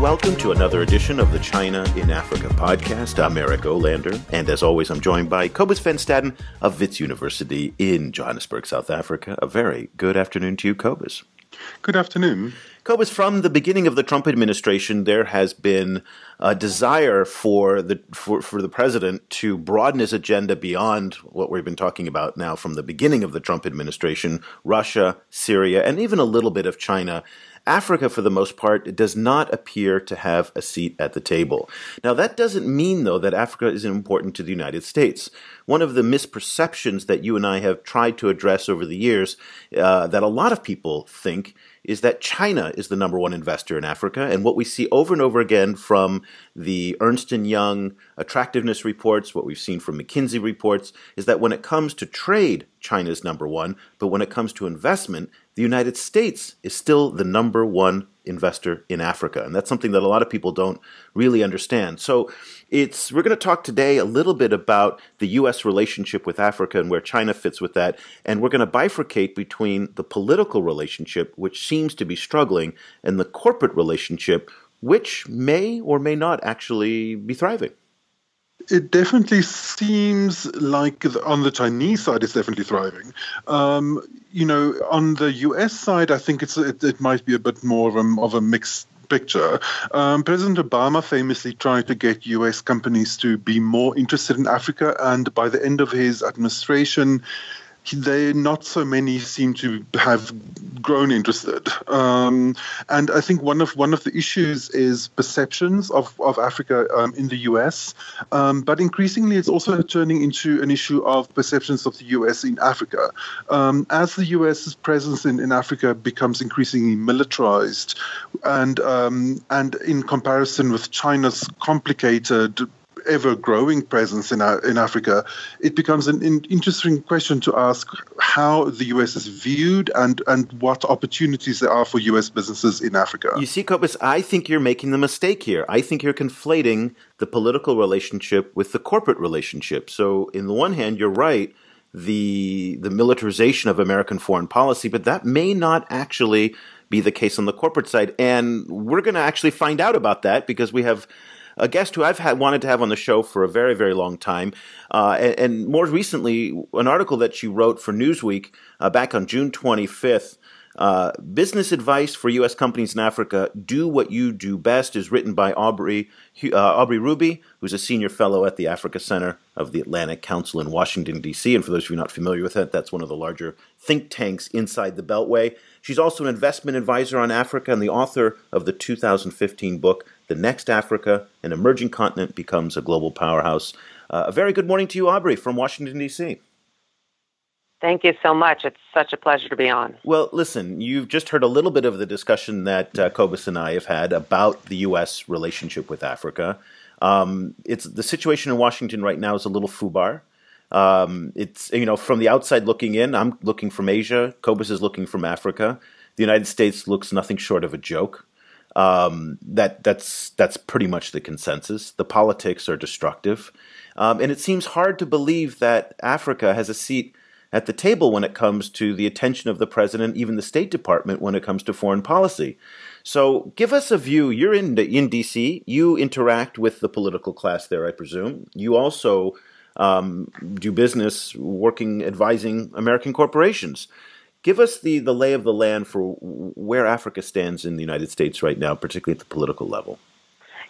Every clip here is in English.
and welcome to another edition of the China in Africa podcast. I'm Eric Olander, and as always, I'm joined by Cobus Van Staden of Wits University in Johannesburg, South Africa. A very good afternoon to you, Cobus. Good afternoon. Cobus, from the beginning of the Trump administration, there has been a desire for the president to broaden his agenda beyond what we've been talking about now from the beginning of the Trump administration: Russia, Syria, and even a little bit of China. Africa, for the most part, does not appear to have a seat at the table. Now, that doesn't mean, though, that Africa isn't important to the United States. One of the misperceptions that you and I have tried to address over the years, that a lot of people think, is that China is the number one investor in Africa. And what we see over and over again from the Ernst & Young attractiveness reports, what we've seen from McKinsey reports, is that when it comes to trade, China is number one. But when it comes to investment, the United States is still the number one investor in Africa. And that's something that a lot of people don't really understand. So we're going to talk today a little bit about the U.S. relationship with Africa and where China fits with that. And we're going to bifurcate between the political relationship, which seems to be struggling, and the corporate relationship, which may or may not actually be thriving. It definitely seems like on the Chinese side, it's definitely thriving. On the U.S. side, I think it might be a bit more of a mixed picture. President Obama famously tried to get U.S. companies to be more interested in Africa, and by the end of his administration, not so many seem to have grown interested. And I think one of the issues is perceptions of Africa in the US. But increasingly, it's also turning into an issue of perceptions of the US in Africa. As the US's presence in Africa becomes increasingly militarized, and in comparison with China's complicated ever-growing presence in Africa, it becomes an interesting question to ask how the U.S. is viewed and what opportunities there are for U.S. businesses in Africa. You see, Cobus, I think you're making the mistake here. I think you're conflating the political relationship with the corporate relationship. So, in the one hand, you're right, the militarization of American foreign policy, but that may not actually be the case on the corporate side. And we're going to actually find out about that because we have a guest who I've wanted to have on the show for a very, very long time. And more recently, an article that she wrote for Newsweek back on June 25th, Business Advice for U.S. Companies in Africa, Do What You Do Best, is written by Aubrey Hruby, who's a senior fellow at the Africa Center of the Atlantic Council in Washington, D.C. And for those of you not familiar with it, that's one of the larger think tanks inside the Beltway. She's also an investment advisor on Africa and the author of the 2015 book, The Next Africa, An Emerging Continent Becomes a Global Powerhouse. A very good morning to you, Aubrey, from Washington, D.C. Thank you so much. It's such a pleasure to be on. Well, listen, you've just heard a little bit of the discussion that Cobus and I have had about the U.S. relationship with Africa. It's the situation in Washington right now is a little FUBAR. It's, from the outside looking in, I'm looking from Asia. Cobus is looking from Africa. The United States looks nothing short of a joke. That's pretty much the consensus. The politics are destructive. And it seems hard to believe that Africa has a seat at the table when it comes to the attention of the president, even the State Department, when it comes to foreign policy. So give us a view. You're in D.C. You interact with the political class there, I presume. You also do business advising American corporations. Give us the lay of the land for where Africa stands in the United States right now, particularly at the political level.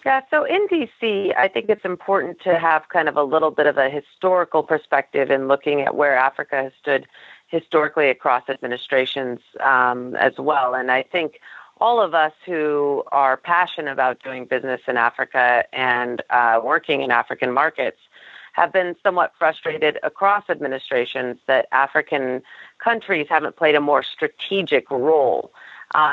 Yeah, so in D.C., I think it's important to have kind of a little bit of a historical perspective in looking at where Africa has stood historically across administrations as well. And I think all of us who are passionate about doing business in Africa and working in African markets have been somewhat frustrated across administrations that African countries haven't played a more strategic role.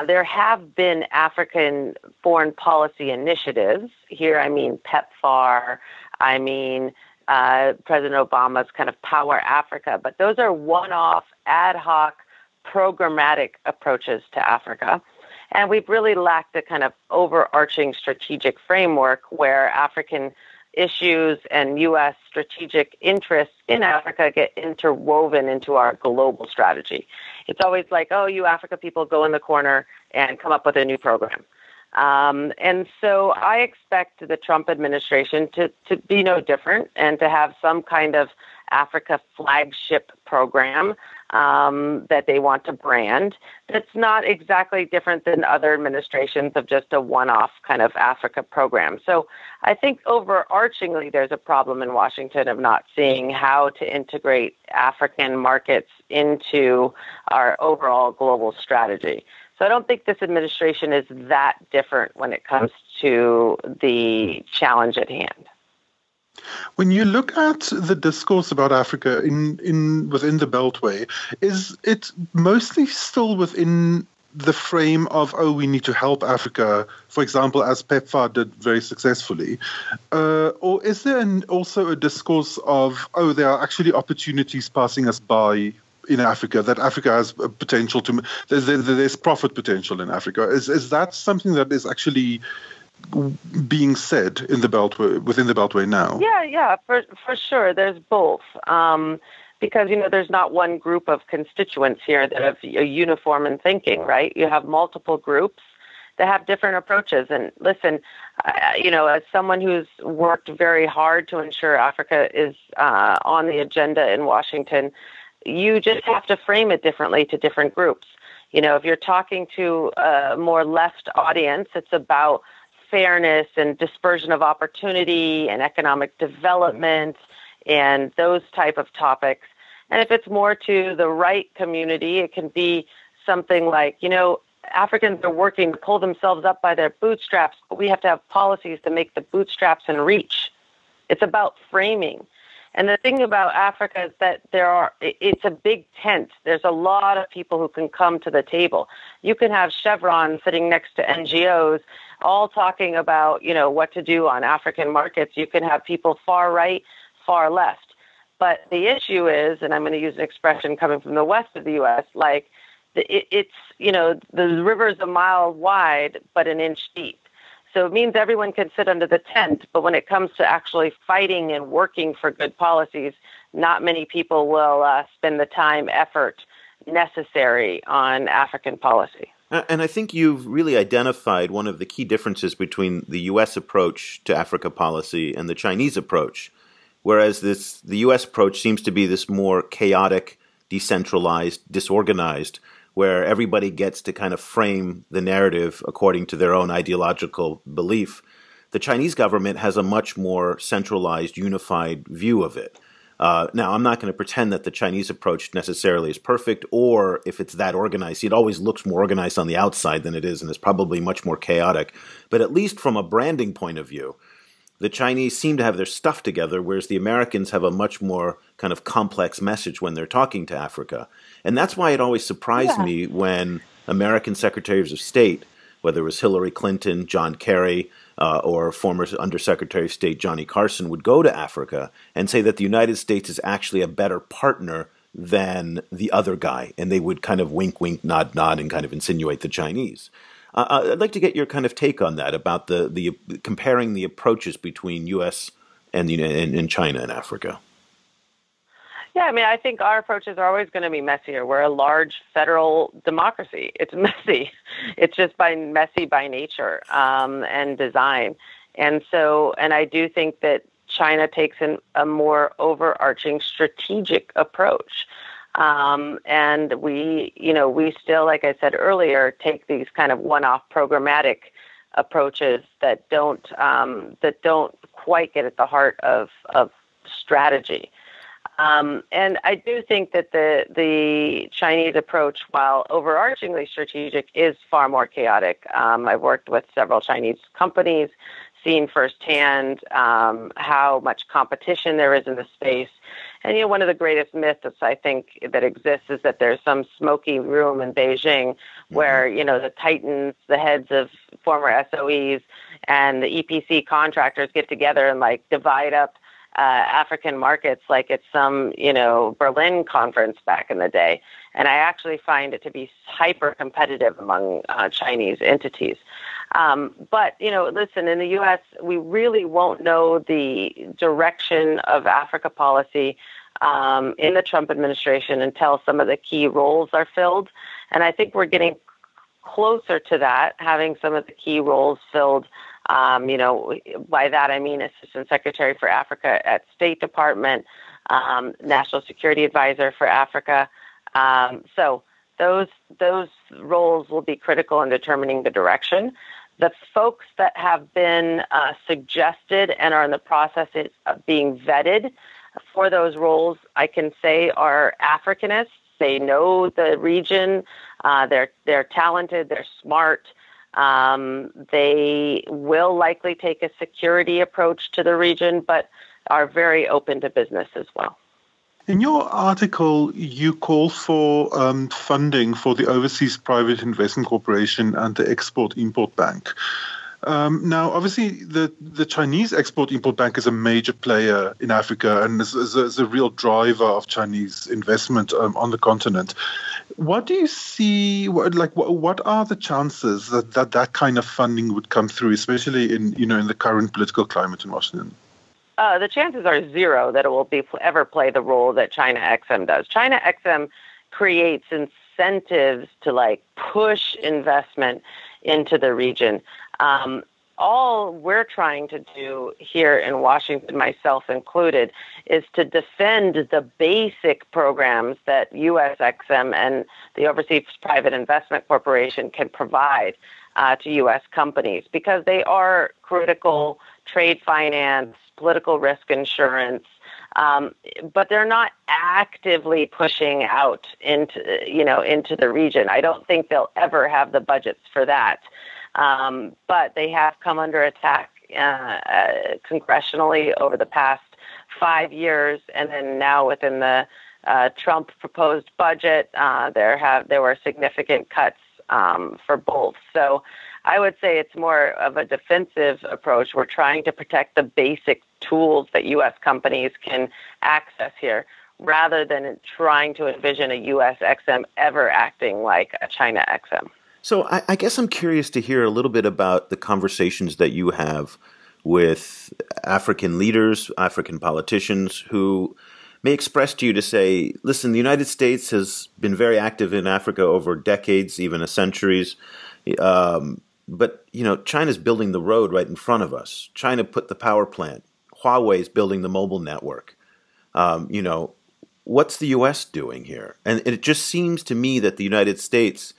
There have been African foreign policy initiatives. Here, I mean PEPFAR, I mean President Obama's kind of Power Africa, but those are one-off, ad hoc, programmatic approaches to Africa. And we've really lacked a kind of overarching strategic framework where African issues and U.S. strategic interests in Africa get interwoven into our global strategy. It's always like, oh, you Africa people go in the corner and come up with a new program. And so I expect the Trump administration to be no different and to have some kind of Africa flagship program that they want to brand that's not exactly different than other administrations of just a one-off kind of Africa program. So I think overarchingly there's a problem in Washington of not seeing how to integrate African markets into our overall global strategy. So I don't think this administration is that different when it comes to the challenge at hand. When you look at the discourse about Africa within the Beltway, is it mostly still within the frame of, we need to help Africa, for example, as PEPFAR did very successfully? Or is there also a discourse of, there are actually opportunities passing us by in Africa, that Africa has a potential to, there's profit potential in Africa? Is that something that is actually being said in the Beltway, within the Beltway now? Yeah, for sure. There's both. Because, there's not one group of constituents here that have a uniform in thinking, right? You have multiple groups that have different approaches. And listen, as someone who's worked very hard to ensure Africa is on the agenda in Washington, you just have to frame it differently to different groups. If you're talking to a more left audience, it's about fairness and dispersion of opportunity and economic development and those type of topics. And if it's more to the right community, it can be something like, Africans are working to pull themselves up by their bootstraps, but we have to have policies to make the bootstraps in reach. It's about framing. And the thing about Africa is that it's a big tent. There's a lot of people who can come to the table. You can have Chevron sitting next to NGOs all talking about, what to do on African markets. You can have people far right, far left. But the issue is, and I'm going to use an expression coming from the west of the U.S., like the river's a mile wide, but an inch deep. So it means everyone can sit under the tent, but when it comes to actually fighting and working for good policies, not many people will spend the time, effort necessary on African policy. And I think you've really identified one of the key differences between the U.S. approach to Africa policy and the Chinese approach, whereas the U.S. approach seems to be this more chaotic, decentralized, disorganized, where everybody gets to kind of frame the narrative according to their own ideological belief. The Chinese government has a much more centralized, unified view of it. Now, I'm not going to pretend that the Chinese approach necessarily is perfect, or if it's that organized. It always looks more organized on the outside than it is, and is probably much more chaotic. But at least from a branding point of view, the Chinese seem to have their stuff together, whereas the Americans have a much more kind of complex message when they're talking to Africa. And that's why it always surprised me when American secretaries of state, whether it was Hillary Clinton, John Kerry, or former Undersecretary of State Johnny Carson, would go to Africa and say that the United States is actually a better partner than the other guy. And they would kind of wink, wink, nod, nod, and kind of insinuate the Chinese. I'd like to get your kind of take on that, about the comparing the approaches between U.S. and China and Africa. Yeah, I think our approaches are always going to be messier. We're a large federal democracy. It's messy. It's just messy by nature and design. And I do think that China takes a more overarching strategic approach. And we still, like I said earlier, take these kind of one-off programmatic approaches that don't quite get at the heart of strategy. And I do think that the Chinese approach, while overarchingly strategic, is far more chaotic. I've worked with several Chinese companies, seen firsthand how much competition there is in the space. And, one of the greatest myths I think that exists is that there's some smoky room in Beijing where, the titans, the heads of former SOEs and the EPC contractors get together and divide up African markets like it's some, Berlin conference back in the day. And I actually find it to be hyper competitive among Chinese entities. But, listen, in the U.S., we really won't know the direction of Africa policy in the Trump administration until some of the key roles are filled. And I think we're getting closer to that, having some of the key roles filled. By that I mean Assistant Secretary for Africa at State Department, National Security Advisor for Africa. So those roles will be critical in determining the direction. The folks that have been suggested and are in the process of being vetted for those roles, I can say, are Africanists. They know the region. They're talented. They're smart. They will likely take a security approach to the region, but are very open to business as well. In your article, you call for funding for the Overseas Private Investment Corporation and the Export-Import Bank. Now, obviously, the Chinese Export-Import Bank is a major player in Africa and is a real driver of Chinese investment on the continent. What do you see? What are the chances that kind of funding would come through, especially in the current political climate in Washington? The chances are zero that it will ever play the role that China XM does. China XM creates incentives to push investment into the region. All we're trying to do here in Washington, myself included, is to defend the basic programs that U.S. XM and the Overseas Private Investment Corporation can provide to U.S. companies, because they are critical trade finance, political risk insurance, but they're not actively pushing out into the region. I don't think they'll ever have the budgets for that. But they have come under attack congressionally over the past 5 years, and then now within the Trump proposed budget, there were significant cuts for both. So I would say it's more of a defensive approach. We're trying to protect the basic tools that U.S. companies can access here, rather than trying to envision a U.S. XM ever acting like a China XM. So I guess I'm curious to hear a little bit about the conversations that you have with African leaders, African politicians who may express to you to say, listen, the United States has been very active in Africa over decades, even centuries. But, China's building the road right in front of us. China put the power plant. Huawei's building the mobile network. What's the U.S. doing here? And it just seems to me that the United States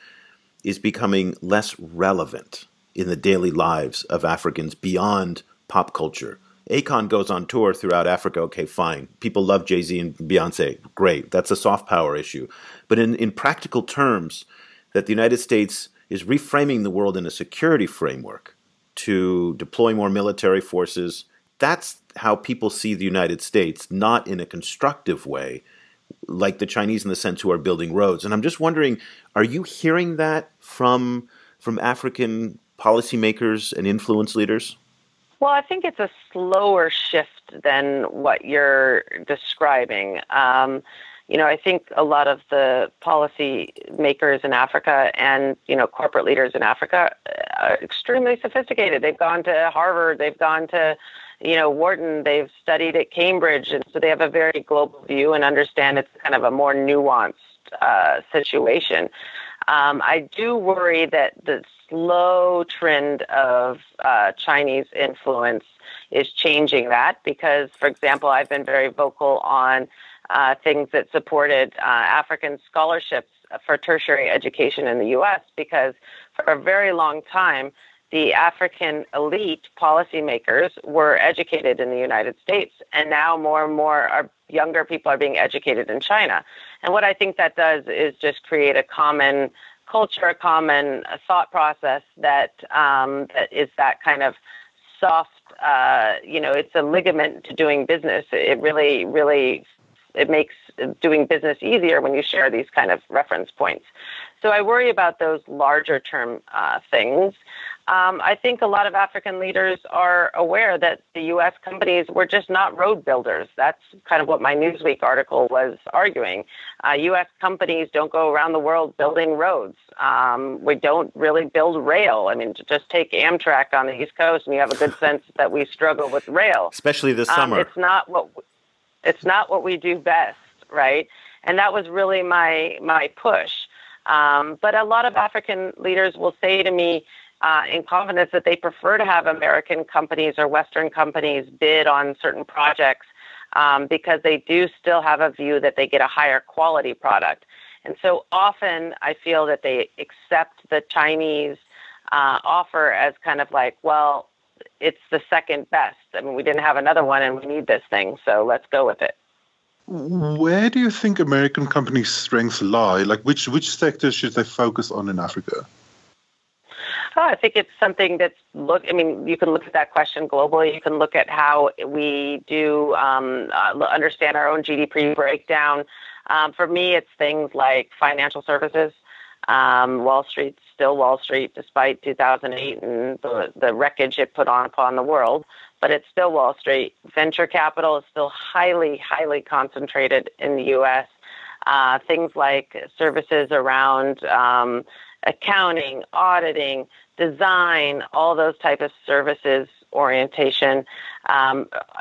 is becoming less relevant in the daily lives of Africans beyond pop culture. Akon goes on tour throughout Africa. Okay, fine. People love Jay-Z and Beyonce. Great. That's a soft power issue. But in practical terms, that the United States is reframing the world in a security framework to deploy more military forces. That's how people see the United States, not in a constructive way, like the Chinese in the sense who are building roads. And I'm just wondering, are you hearing that from African policymakers and influence leaders? Well, I think it's a slower shift than what you're describing. I think a lot of the policy makers in Africa and, corporate leaders in Africa are extremely sophisticated. They've gone to Harvard, they've gone to, Wharton, they've studied at Cambridge, and so they have a very global view and understand it's kind of a more nuanced situation. I do worry that the slow trend of Chinese influence is changing that, because, for example, I've been very vocal on things that supported African scholarships for tertiary education in the U.S., because for a very long time, the African elite policymakers were educated in the United States, and now more and more younger people are being educated in China. And what I think that does is just create a common culture, a common thought process that is that kind of soft, it's a ligament to doing business. It really it makes doing business easier when you share these kind of reference points. So I worry about those larger term things. I think a lot of African leaders are aware that the U.S. companies were just not road builders. That's kind of what my Newsweek article was arguing. U.S. companies don't go around the world building roads. We don't really build rail. I mean, just take Amtrak on the East Coast, and you have a good sense that we struggle with rail. Especially this summer. It's not what we do best, right? And that was really my push. But a lot of African leaders will say to me in confidence that they prefer to have American companies or Western companies bid on certain projects because they do still have a view that they get a higher quality product. And so often I feel that they accept the Chinese offer as kind of like, well, it's the second best. I mean, we didn't have another one and we need this thing, so let's go with it. Where do you think American companies' strengths lie? Like, which sectors should they focus on in Africa? Oh, I think it's something that's you can look at that question globally. You can look at how we do understand our own GDP breakdown. For me, it's things like financial services. Wall Street's still Wall Street, despite 2008 and the wreckage it put upon the world. But it's still Wall Street. Venture capital is still highly, highly concentrated in the U.S. Things like services around accounting, auditing, design, all those type of services orientation,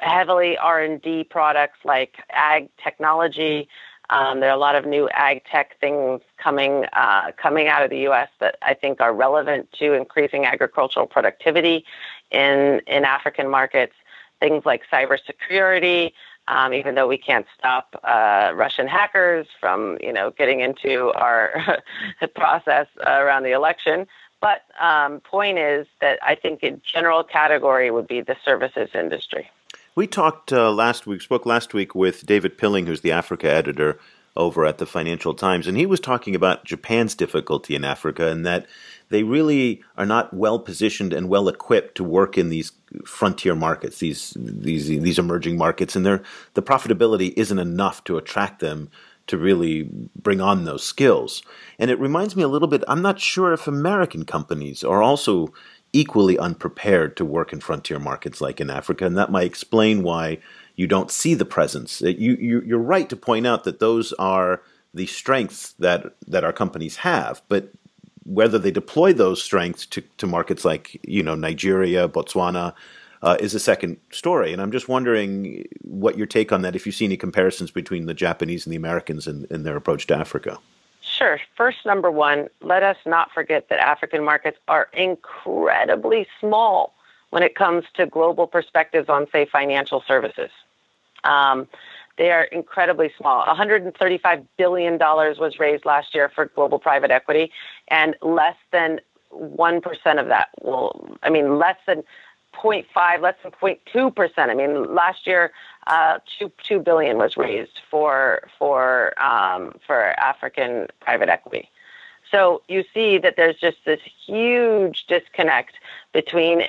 heavily R&D products like ag technology. There are a lot of new ag tech things coming out of the U.S. that I think are relevant to increasing agricultural productivity in African markets. Things like cybersecurity, even though we can't stop Russian hackers from getting into our process around the election. But point is that I think a general category would be the services industry. We spoke last week with David Pilling, who's the Africa editor over at the Financial Times, and he was talking about Japan's difficulty in Africa and that they really are not well positioned and well equipped to work in these frontier markets, these emerging markets, and the profitability isn't enough to attract them to really bring on those skills. And it reminds me a little bit, I'm not sure if American companies are also equally unprepared to work in frontier markets like in Africa, and that might explain why you don't see the presence. You're right to point out that those are the strengths that our companies have, but whether they deploy those strengths to markets like Nigeria, Botswana, is a second story. And I'm just wondering what your take on that, if you see any comparisons between the Japanese and the Americans in their approach to Africa. Sure. First, number one, let us not forget that African markets are incredibly small when it comes to global perspectives on, say, financial services. They are incredibly small. $135 billion was raised last year for global private equity, and less than 1% of that less than 0.5, less than 0.2%. I mean, last year, $2 billion was raised for African private equity. So you see that there's just this huge disconnect between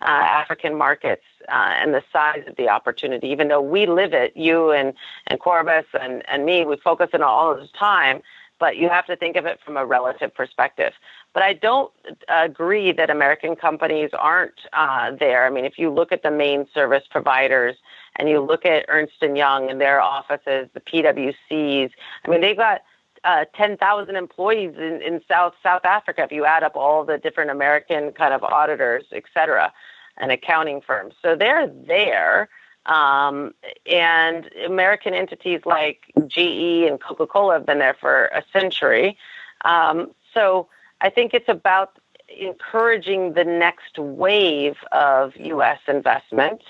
African markets and the size of the opportunity. Even though we live it, you and Cobus and me, we focus on it all the time. But you have to think of it from a relative perspective. But I don't agree that American companies aren't there. I mean, if you look at the main service providers and you look at Ernst & Young and their offices, the PwCs, I mean, they've got 10,000 employees in South Africa, if you add up all the different American kind of auditors, et cetera, and accounting firms. So they're there. And American entities like GE and Coca-Cola have been there for a century. So I think it's about encouraging the next wave of U.S. investment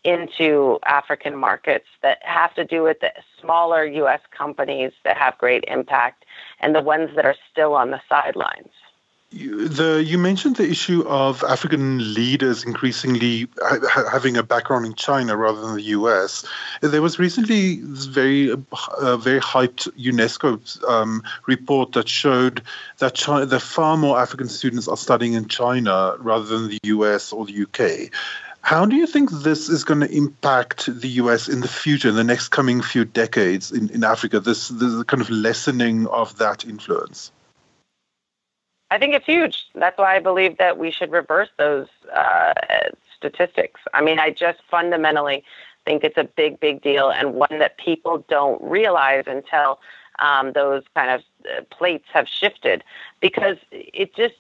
into African markets that have to do with the smaller U.S. companies that have great impact and the ones that are still on the sidelines. You mentioned the issue of African leaders increasingly having a background in China rather than the U.S. There was recently this very hyped UNESCO report that showed that far more African students are studying in China rather than the U.S. or the U.K. How do you think this is going to impact the U.S. in the future, in the next coming few decades in Africa, this kind of lessening of that influence? I think it's huge. That's why I believe that we should reverse those statistics. I mean, I just fundamentally think it's a big, big deal, and one that people don't realize until those kind of plates have shifted. Because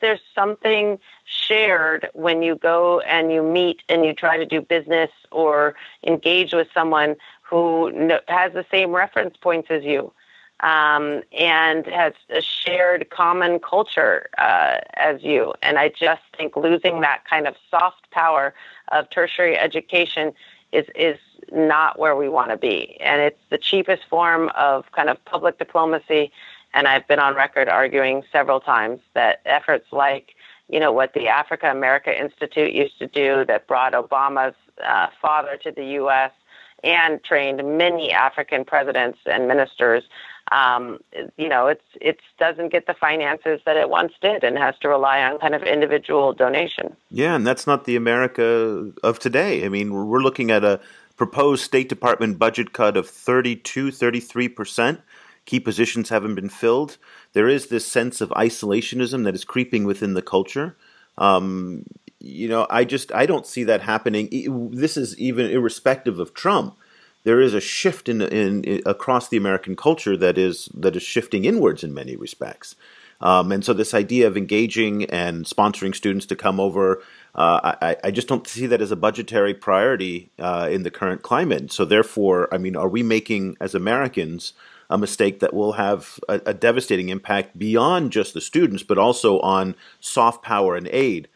there's something shared when you go and you meet and you try to do business or engage with someone who has the same reference points as you. and has a shared common culture as you. And I just think losing that kind of soft power of tertiary education is not where we want to be. And it's the cheapest form of kind of public diplomacy. And I've been on record arguing several times that efforts like, what the Africa America Institute used to do that brought Obama's father to the U.S. and trained many African presidents and ministers, it doesn't get the finances that it once did and has to rely on kind of individual donation. Yeah, and that's not the America of today. I mean, we're looking at a proposed State Department budget cut of 33%. Key positions haven't been filled. There is this sense of isolationism that is creeping within the culture. I don't see that happening. This is even irrespective of Trump. There is a shift in across the American culture that is shifting inwards in many respects. And so this idea of engaging and sponsoring students to come over, I just don't see that as a budgetary priority in the current climate. So therefore, I mean, are we making, as Americans, a mistake that will have a devastating impact beyond just the students, but also on soft power and aid?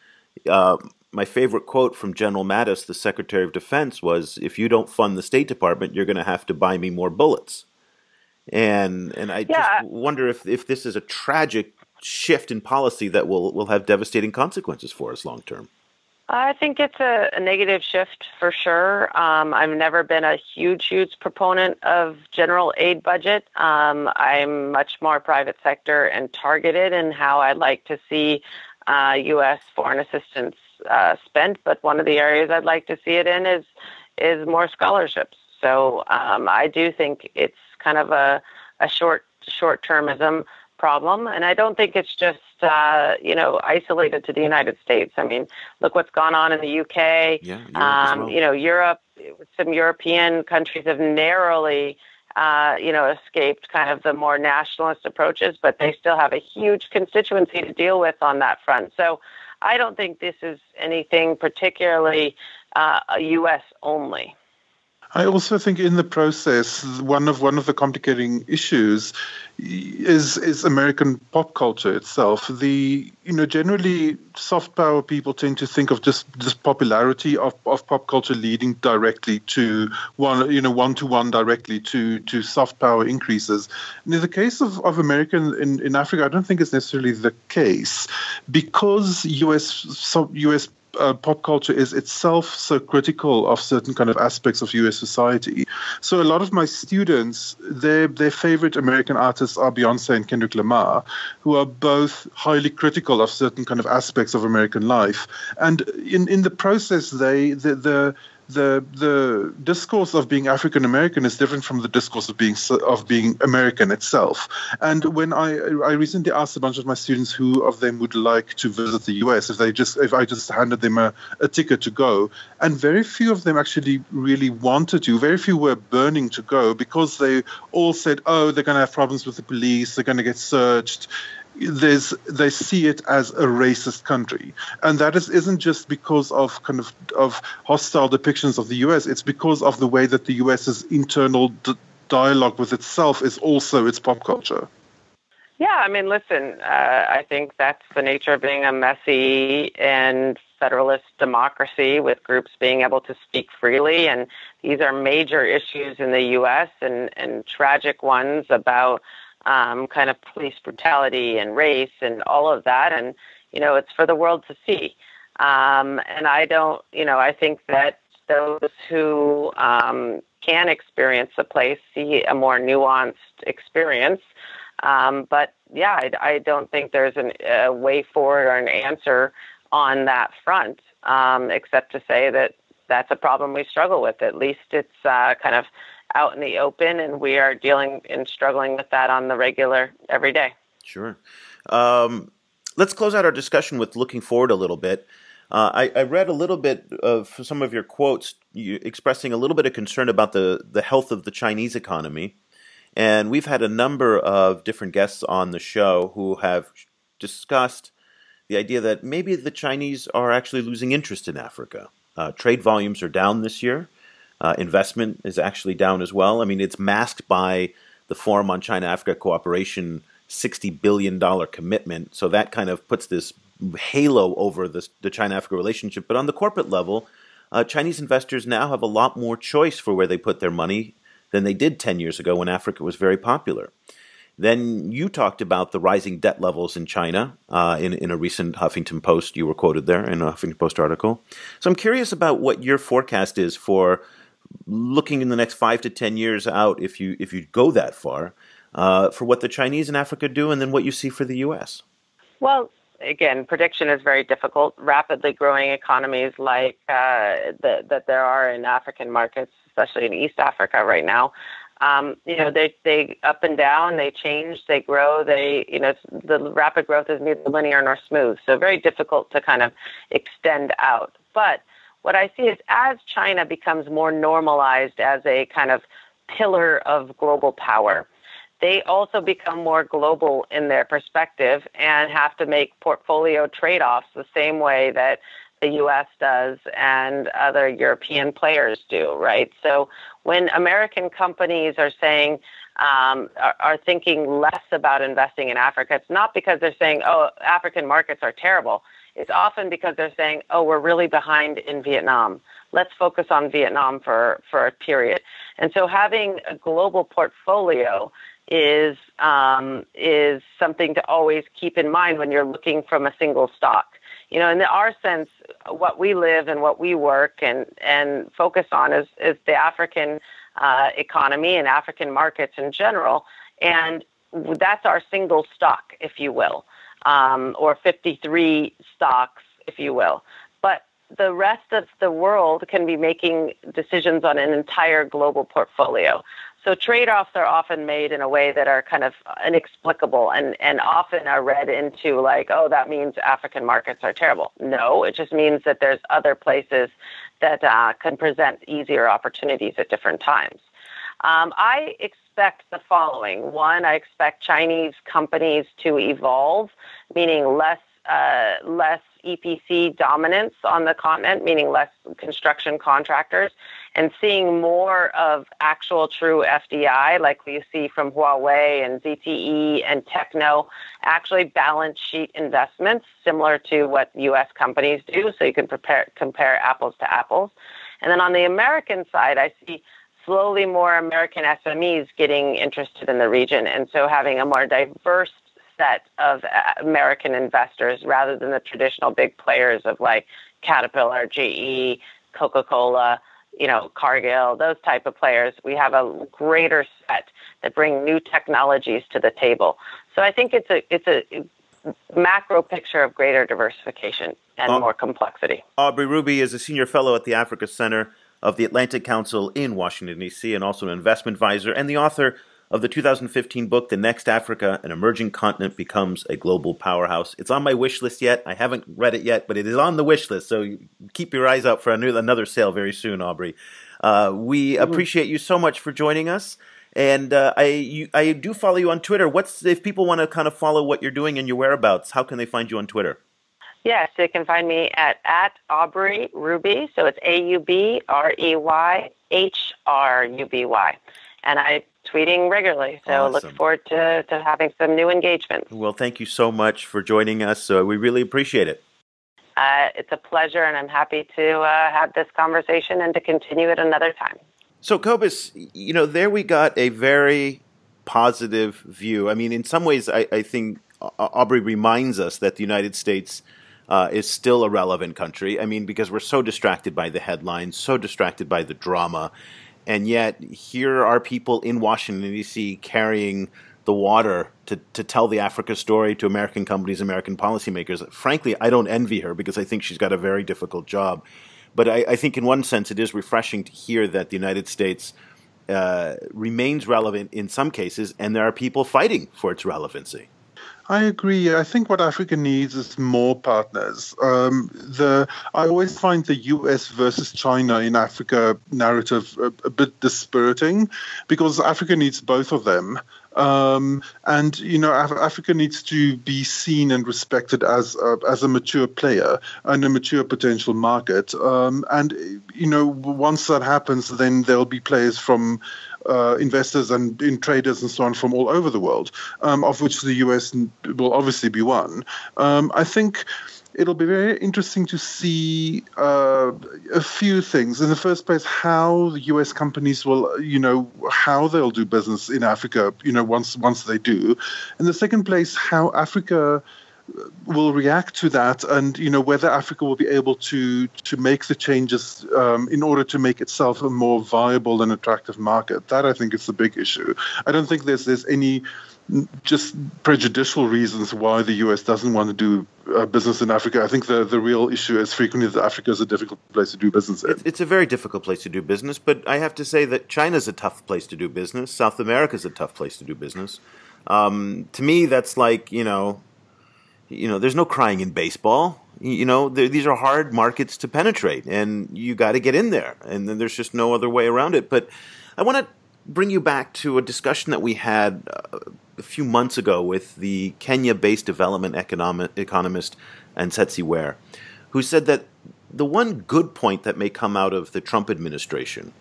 My favorite quote from General Mattis, the Secretary of Defense, was, "If you don't fund the State Department, you're going to have to buy me more bullets." And I just wonder if this is a tragic shift in policy that will have devastating consequences for us long term. I think it's a negative shift for sure. I've never been a huge proponent of general aid budget. I'm much more private sector and targeted in how I'd like to see U.S. foreign assistance spent. But one of the areas I'd like to see it in is more scholarships. So I do think it's kind of a short-termism problem, and I don't think it's just isolated to the United States. I mean, look what's gone on in the UK. Yeah, Europe as well. Europe. Some European countries have narrowly, escaped kind of the more nationalist approaches, but they still have a huge constituency to deal with on that front. So I don't think this is anything particularly U.S. only. I also think in the process, one of the complicating issues is American pop culture itself. Generally soft power people tend to think of just popularity of pop culture leading directly to one-to-one directly to soft power increases. And in the case of America in Africa, I don't think it's necessarily the case, because US pop culture is itself so critical of certain kind of aspects of U.S. society. So a lot of my students, their favorite American artists are Beyonce and Kendrick Lamar, who are both highly critical of certain kind of aspects of American life. And in the process, the discourse of being African American is different from the discourse of being American itself. And when I recently asked a bunch of my students who of them would like to visit the US if I just handed them a ticket to go, and very few of them actually really wanted to. Very few were burning to go, because they all said, "Oh, they're going to have problems with the police. They're going to get searched." They see it as a racist country, and that isn't just because of kind of hostile depictions of the U.S. It's because of the way that the U.S.'s internal dialogue with itself is also its pop culture. Yeah, I mean, listen, I think that's the nature of being a messy and federalist democracy, with groups being able to speak freely, and these are major issues in the U.S. and tragic ones about kind of police brutality and race and all of that. And, it's for the world to see. And I think that those who can experience the place see a more nuanced experience. But yeah, I don't think there's a way forward or an answer on that front, except to say that that's a problem we struggle with. At least it's kind of out in the open, and we are dealing and struggling with that on the regular every day. Sure. Let's close out our discussion with looking forward a little bit. I read a little bit of some of your quotes expressing a little bit of concern about the health of the Chinese economy. And we've had a number of different guests on the show who have discussed the idea that maybe the Chinese are actually losing interest in Africa. Trade volumes are down this year. Investment is actually down as well. I mean, it's masked by the Forum on China-Africa Cooperation $60 billion commitment. So that kind of puts this halo over the China-Africa relationship. But on the corporate level, Chinese investors now have a lot more choice for where they put their money than they did 10 years ago when Africa was very popular. Then you talked about the rising debt levels in China in a recent Huffington Post. You were quoted there in a Huffington Post article. So I'm curious about what your forecast is for looking in the next 5 to 10 years out, if you go that far, for what the Chinese in Africa do, and then what you see for the U.S. Well, again, prediction is very difficult. Rapidly growing economies like that there are in African markets, especially in East Africa right now, they up and down, they change, they grow, the rapid growth is neither linear nor smooth. So very difficult to kind of extend out. But what I see is as China becomes more normalized as a kind of pillar of global power, they also become more global in their perspective and have to make portfolio trade-offs the same way that the U.S. does and other European players do, right? So when American companies are saying, are thinking less about investing in Africa, it's not because they're saying, oh, African markets are terrible. It's often because they're saying, oh, we're really behind in Vietnam. Let's focus on Vietnam for a period. And so having a global portfolio is something to always keep in mind when you're looking from a single stock. In our sense, what we live and what we work and focus on is the African economy and African markets in general. And that's our single stock, if you will, or 53 stocks, if you will. But the rest of the world can be making decisions on an entire global portfolio. So trade-offs are often made in a way that are kind of inexplicable and often are read into like, oh, that means African markets are terrible. No, it just means that there's other places that can present easier opportunities at different times. I expect the following. One, I expect Chinese companies to evolve, meaning less EPC dominance on the continent, meaning less construction contractors, and seeing more of actual true FDI, like we see from Huawei and ZTE and Techno, actually balance sheet investments, similar to what U.S. companies do, so you can compare apples to apples. And then on the American side, I see slowly more American SMEs getting interested in the region, and so having a more diverse set of American investors rather than the traditional big players of like Caterpillar, GE, Coca-Cola, Cargill, those type of players. We have a greater set that bring new technologies to the table. So I think it's a macro picture of greater diversification and more complexity. Aubrey Hruby is a senior fellow at the Africa Center of the Atlantic Council in Washington, D.C., and also an investment advisor and the author of the 2015 book, The Next Africa, An Emerging Continent Becomes a Global Powerhouse. It's on my wish list yet. I haven't read it yet, but it is on the wish list, so keep your eyes out for another sale very soon, Aubrey. We appreciate you so much for joining us, and I do follow you on Twitter. If people want to kind of follow what you're doing and your whereabouts, how can they find you on Twitter? Yes, they can find me at Aubrey Hruby, so it's AubreyHruby. And I'm tweeting regularly, so Awesome. Look forward to having some new engagement. Well, thank you so much for joining us. We really appreciate it. It's a pleasure, and I'm happy to have this conversation and to continue it another time. So, Cobus, there we got a very positive view. I mean, in some ways, I think Aubrey reminds us that the United States is still a relevant country. I mean, because we're so distracted by the headlines, so distracted by the drama. And yet, here are people in Washington, D.C. carrying the water to tell the Africa story to American companies, American policymakers. Frankly, I don't envy her because I think she's got a very difficult job. But I think in one sense, it is refreshing to hear that the United States remains relevant in some cases, and there are people fighting for its relevancy. I agree. I think what Africa needs is more partners. I always find the US versus China in Africa narrative a bit dispiriting because Africa needs both of them. Africa needs to be seen and respected as a mature player and a mature potential market. Once that happens, then there'll be players from investors and in traders and so on from all over the world, of which the US will obviously be one. I think it'll be very interesting to see a few things. In the first place, how the U.S. companies will, how they'll do business in Africa, once they do. In the second place, how Africa will react to that, and whether Africa will be able to make the changes in order to make itself a more viable and attractive market. That, I think, is the big issue. I don't think there's any just prejudicial reasons why the U.S. doesn't want to do business in Africa. I think the real issue is frequently that Africa is a difficult place to do business in. It's a very difficult place to do business, but I have to say that China's a tough place to do business. South America's a tough place to do business. To me, that's like, there's no crying in baseball. These are hard markets to penetrate, and you got to get in there, and then there's just no other way around it. But I want to bring you back to a discussion that we had a few months ago with the Kenya-based development economist Ansatsi Ware, who said that the one good point that may come out of the Trump administration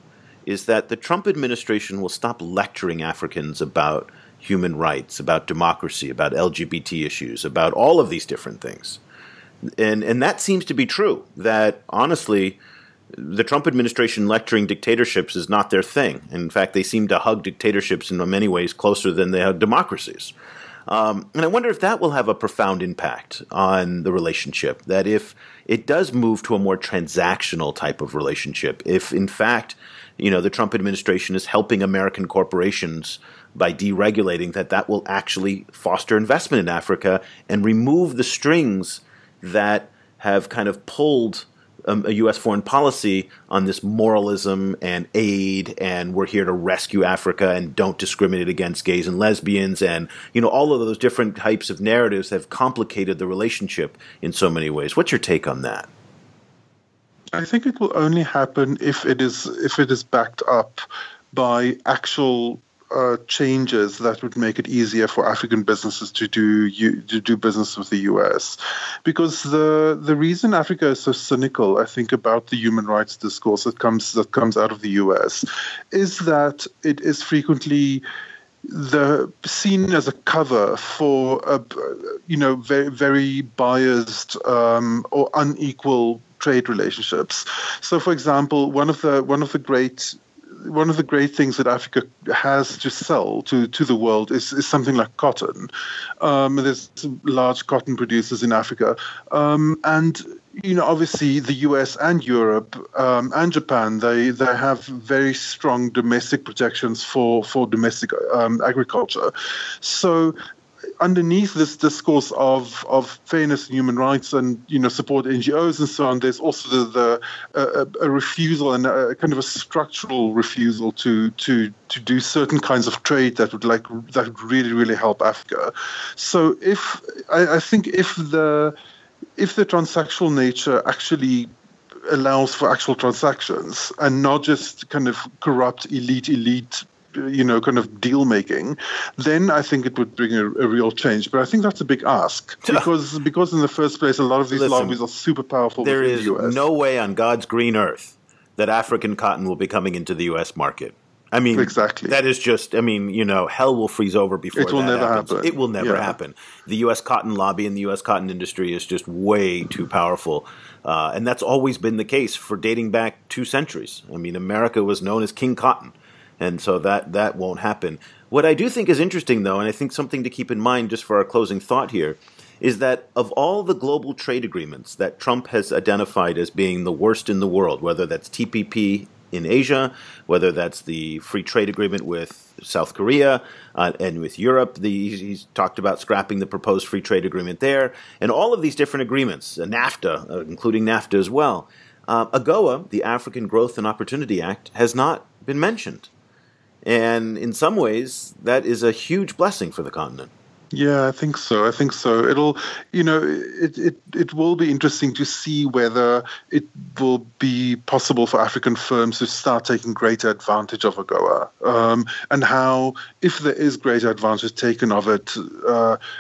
is that the Trump administration will stop lecturing Africans about human rights, about democracy, about LGBT issues, about all of these different things. And that seems to be true, that honestly, the Trump administration lecturing dictatorships is not their thing. In fact, they seem to hug dictatorships in many ways closer than they hug democracies. And I wonder if that will have a profound impact on the relationship, that if it does move to a more transactional type of relationship, if in fact, the Trump administration is helping American corporations by deregulating, that will actually foster investment in Africa and remove the strings that have kind of pulled a U.S. foreign policy on this moralism and aid, and we're here to rescue Africa and don't discriminate against gays and lesbians, and all of those different types of narratives have complicated the relationship in so many ways. What's your take on that? I think it will only happen if it is backed up by actual changes that would make it easier for African businesses to do business with the US. Because the reason Africa is so cynical, I think, about the human rights discourse that comes out of the US is that it is frequently seen as a cover for very, very biased or unequal trade relationships. So, for example, one of the great things that Africa has to sell to the world is something like cotton. There's large cotton producers in Africa, and obviously the US and Europe and Japan, they have very strong domestic protections for domestic agriculture. So underneath this discourse of fairness and human rights and support NGOs and so on, there's also a refusal and a kind of a structural refusal to do certain kinds of trade that would really, really help Africa. So I think if the transactional nature actually allows for actual transactions and not just kind of corrupt elite kind of deal making, then I think it would bring a real change. But I think that's a big ask because in the first place, a lot of these lobbies are super powerful. There within is the US. No way on God's green earth that African cotton will be coming into the U.S. market. I mean, exactly. That is just, hell will freeze over before it will never happens. happen. It will never happen. The U.S. cotton lobby and the U.S. cotton industry is just way too powerful. And that's always been the case for dating back 2 centuries. I mean, America was known as King Cotton. And so that won't happen. What I do think is interesting, though, and I think something to keep in mind just for our closing thought here, is that of all the global trade agreements that Trump has identified as being the worst in the world, whether that's TPP in Asia, whether that's the free trade agreement with South Korea and with Europe, he's talked about scrapping the proposed free trade agreement there, and all of these different agreements, NAFTA, including NAFTA as well. AGOA, the African Growth and Opportunity Act, has not been mentioned. And in some ways, that is a huge blessing for the continent. Yeah, I think so. It'll, it will be interesting to see whether it will be possible for African firms to start taking greater advantage of AGOA, and how, if there is greater advantage taken of it,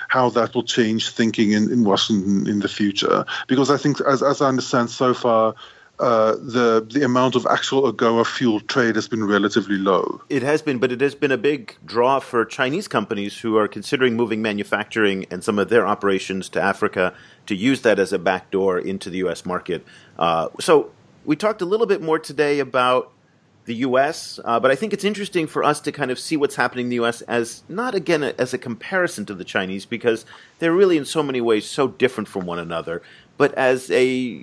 how that will change thinking in Washington in the future. Because I think, as I understand so far, the amount of actual AGOA fuel trade has been relatively low. It has been, but it has been a big draw for Chinese companies who are considering moving manufacturing and some of their operations to Africa to use that as a backdoor into the U.S. market. So we talked a little bit more today about the U.S., but I think it's interesting for us to kind of see what's happening in the U.S. as not, again, as a comparison to the Chinese, because they're really in so many ways so different from one another, but as a,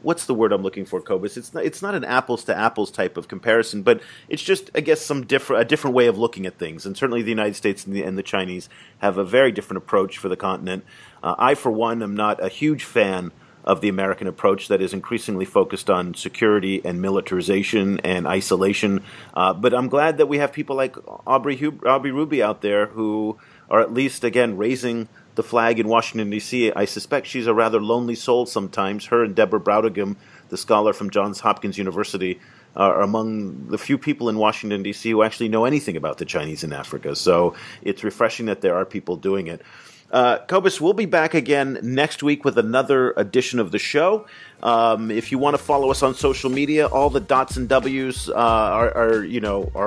what's the word I'm looking for, Cobus? It's not an apples to apples type of comparison, but it's just, I guess, a different way of looking at things. And certainly the United States and the Chinese have a very different approach for the continent. I, for one, am not a huge fan of the American approach that is increasingly focused on security and militarization and isolation. But I'm glad that we have people like Aubrey Hruby out there who are at least, again, raising the flag in Washington, D.C. I suspect she's a rather lonely soul sometimes. Her and Deborah Broaden, the scholar from Johns Hopkins University, are among the few people in Washington, D.C. who actually know anything about the Chinese in Africa. So it's refreshing that there are people doing it. Cobus, we'll be back again next week with another edition of the show. If you want to follow us on social media, all the dots and W's are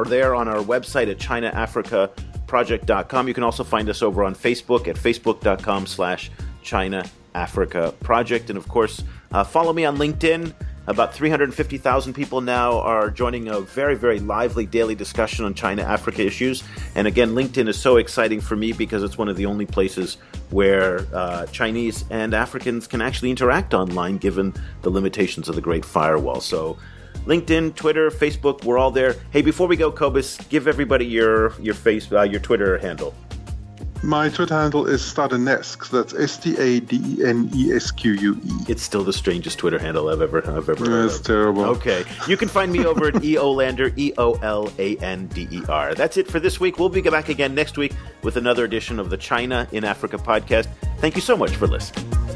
there on our website at ChinaAfricaProject.com. You can also find us over on Facebook at Facebook.com/ChinaAfricaProject. And of course, follow me on LinkedIn. About 350,000 people now are joining a very, very lively daily discussion on China-Africa issues. And again, LinkedIn is so exciting for me because it's one of the only places where Chinese and Africans can actually interact online given the limitations of the Great Firewall. So LinkedIn, Twitter, Facebook, we're all there. Hey, before we go, Cobus, give everybody your Twitter handle. My Twitter handle is Stadenesque. That's Stadenesque. It's still the strangest Twitter handle I've ever heard. It's terrible. Okay. You can find me over at Eolander, EOLANDER. That's it for this week. We'll be back again next week with another edition of the China in Africa podcast. Thank you so much for listening.